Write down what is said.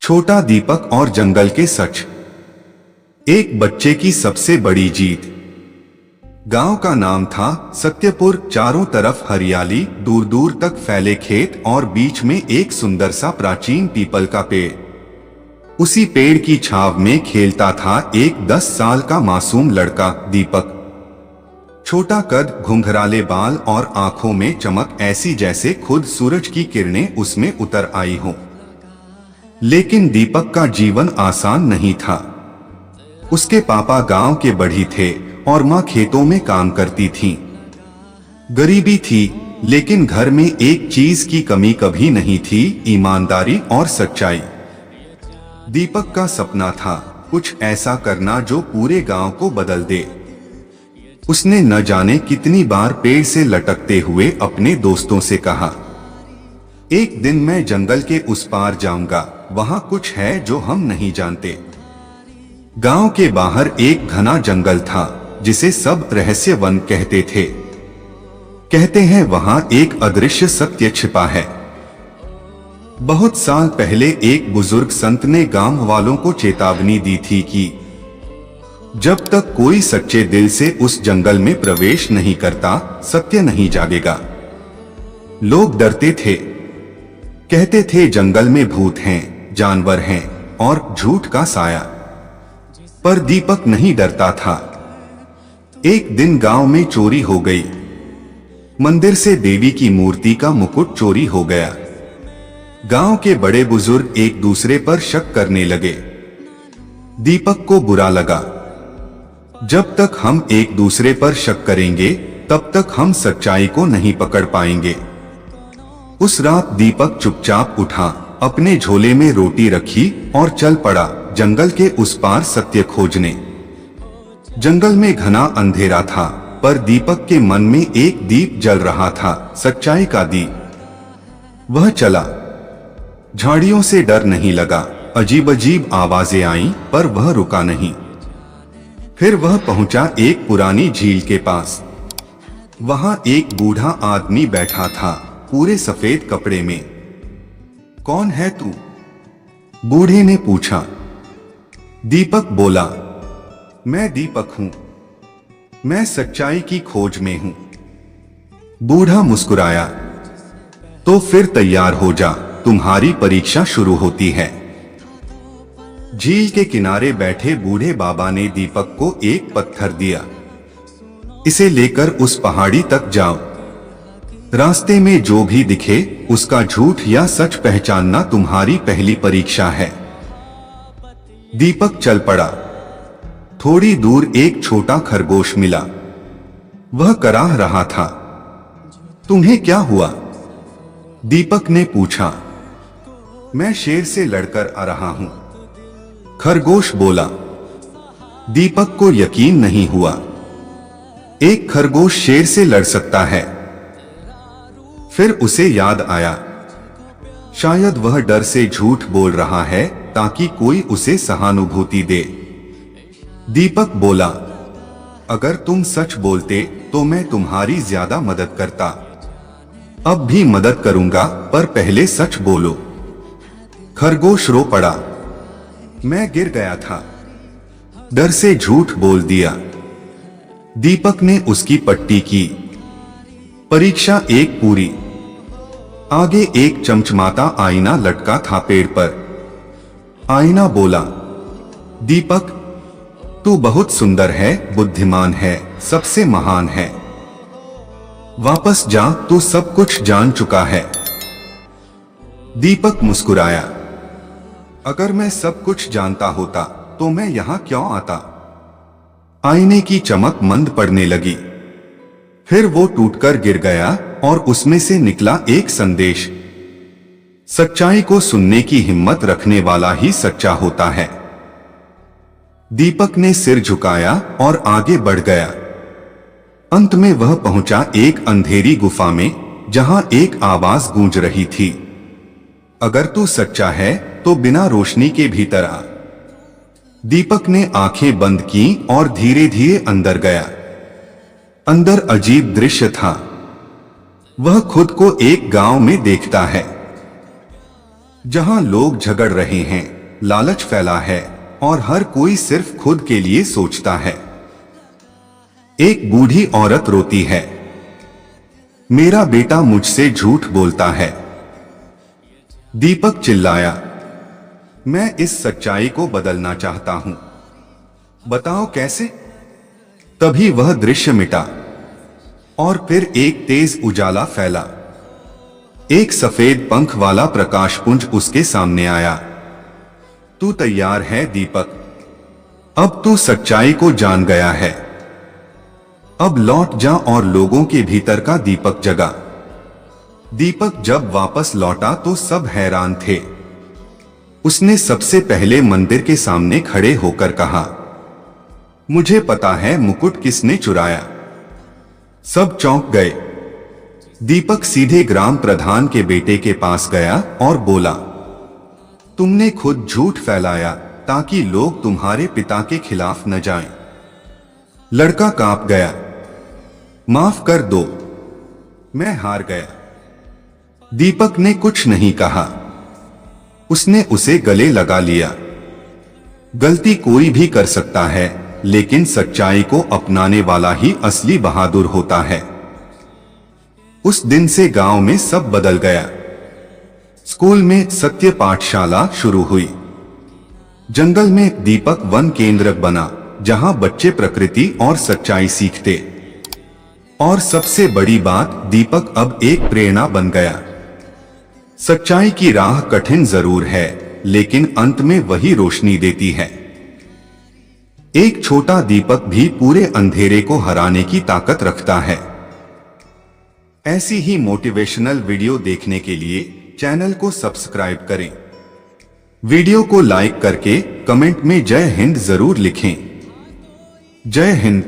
छोटा दीपक और जंगल के सच। एक बच्चे की सबसे बड़ी जीत। गांव का नाम था सत्यपुर। चारों तरफ हरियाली, दूर दूर तक फैले खेत और बीच में एक सुंदर सा प्राचीन पीपल का पेड़। उसी पेड़ की छाव में खेलता था एक 10 साल का मासूम लड़का दीपक। छोटा कद, घुंघराले बाल और आंखों में चमक ऐसी जैसे खुद सूरज की किरणें उसमें उतर आई हों। लेकिन दीपक का जीवन आसान नहीं था। उसके पापा गांव के बढ़ई थे और मां खेतों में काम करती थीं। गरीबी थी, लेकिन घर में एक चीज की कमी कभी नहीं थी, ईमानदारी और सच्चाई। दीपक का सपना था कुछ ऐसा करना जो पूरे गांव को बदल दे। उसने न जाने कितनी बार पेड़ से लटकते हुए अपने दोस्तों से कहा, एक दिन मैं जंगल के उस पार जाऊंगा, वहां कुछ है जो हम नहीं जानते। गांव के बाहर एक घना जंगल था जिसे सब रहस्य वन कहते थे। कहते हैं वहां एक अदृश्य सत्य छिपा है। बहुत साल पहले एक बुजुर्ग संत ने गांव वालों को चेतावनी दी थी कि जब तक कोई सच्चे दिल से उस जंगल में प्रवेश नहीं करता, सत्य नहीं जागेगा। लोग डरते थे, कहते थे जंगल में भूत हैं, जानवर हैं और झूठ का साया। पर दीपक नहीं डरता था। एक दिन गांव में चोरी हो गई। मंदिर से देवी की मूर्ति का मुकुट चोरी हो गया। गांव के बड़े बुजुर्ग एक दूसरे पर शक करने लगे। दीपक को बुरा लगा। जब तक हम एक दूसरे पर शक करेंगे, तब तक हम सच्चाई को नहीं पकड़ पाएंगे। उस रात दीपक चुपचाप उठा, अपने झोले में रोटी रखी और चल पड़ा जंगल के उस पार सत्य खोजने। जंगल में घना अंधेरा था, पर दीपक के मन में एक दीप जल रहा था, सच्चाई का दीप। वह चला। झाड़ियों से डर नहीं लगा, अजीब अजीब आवाजें आईं, पर वह रुका नहीं। फिर वह पहुंचा एक पुरानी झील के पास। वहां एक बूढ़ा आदमी बैठा था, पूरे सफेद कपड़े में। कौन है तू? बूढ़े ने पूछा। दीपक बोला, मैं दीपक हूं, मैं सच्चाई की खोज में हूं। बूढ़ा मुस्कुराया, तो फिर तैयार हो जा, तुम्हारी परीक्षा शुरू होती है। झील के किनारे बैठे बूढ़े बाबा ने दीपक को एक पत्थर दिया। इसे लेकर उस पहाड़ी तक जाओ। रास्ते में जो भी दिखे उसका झूठ या सच पहचानना तुम्हारी पहली परीक्षा है। दीपक चल पड़ा। थोड़ी दूर एक छोटा खरगोश मिला। वह कराह रहा था। तुम्हें क्या हुआ? दीपक ने पूछा। मैं शेर से लड़कर आ रहा हूं, खरगोश बोला। दीपक को यकीन नहीं हुआ। एक खरगोश शेर से लड़ सकता है? फिर उसे याद आया, शायद वह डर से झूठ बोल रहा है ताकि कोई उसे सहानुभूति दे। दीपक बोला, अगर तुम सच बोलते तो मैं तुम्हारी ज्यादा मदद करता। अब भी मदद करूंगा, पर पहले सच बोलो। खरगोश रो पड़ा। मैं गिर गया था, डर से झूठ बोल दिया। दीपक ने उसकी पट्टी की। परीक्षा एक पूरी। आगे एक चमचमाता आईना लटका था पेड़ पर। आईना बोला, दीपक, तू बहुत सुंदर है, बुद्धिमान है, सबसे महान है। वापस जा, तू सब कुछ जान चुका है। दीपक मुस्कुराया, अगर मैं सब कुछ जानता होता तो मैं यहां क्यों आता? आईने की चमक मंद पड़ने लगी। फिर वो टूटकर गिर गया और उसमें से निकला एक संदेश। सच्चाई को सुनने की हिम्मत रखने वाला ही सच्चा होता है। दीपक ने सिर झुकाया और आगे बढ़ गया। अंत में वह पहुंचा एक अंधेरी गुफा में, जहां एक आवाज गूंज रही थी, अगर तू सच्चा है तो बिना रोशनी के भीतर आ। दीपक ने आंखें बंद की और धीरे धीरे अंदर गया। अंदर अजीब दृश्य था। वह खुद को एक गांव में देखता है, जहां लोग झगड़ रहे हैं, लालच फैला है और हर कोई सिर्फ खुद के लिए सोचता है। एक बूढ़ी औरत रोती है, मेरा बेटा मुझसे झूठ बोलता है। दीपक चिल्लाया, मैं इस सच्चाई को बदलना चाहता हूं, बताओ कैसे। तभी वह दृश्य मिटा और फिर एक तेज उजाला फैला। एक सफेद पंख वाला प्रकाशपुंज उसके सामने आया। तू तैयार है दीपक, अब तू सच्चाई को जान गया है। अब लौट जा और लोगों के भीतर का दीपक जगा। दीपक जब वापस लौटा तो सब हैरान थे। उसने सबसे पहले मंदिर के सामने खड़े होकर कहा, मुझे पता है मुकुट किसने चुराया। सब चौंक गए। दीपक सीधे ग्राम प्रधान के बेटे के पास गया और बोला, तुमने खुद झूठ फैलाया ताकि लोग तुम्हारे पिता के खिलाफ न जाएं। लड़का कांप गया, माफ कर दो, मैं हार गया। दीपक ने कुछ नहीं कहा। उसने उसे गले लगा लिया। गलती कोई भी कर सकता है, लेकिन सच्चाई को अपनाने वाला ही असली बहादुर होता है। उस दिन से गांव में सब बदल गया। स्कूल में सत्य पाठशाला शुरू हुई। जंगल में दीपक वन केंद्र बना, जहां बच्चे प्रकृति और सच्चाई सीखते। और सबसे बड़ी बात, दीपक अब एक प्रेरणा बन गया। सच्चाई की राह कठिन जरूर है, लेकिन अंत में वही रोशनी देती है। एक छोटा दीपक भी पूरे अंधेरे को हराने की ताकत रखता है। ऐसी ही मोटिवेशनल वीडियो देखने के लिए चैनल को सब्सक्राइब करें। वीडियो को लाइक करके कमेंट में जय हिंद जरूर लिखें। जय हिंद।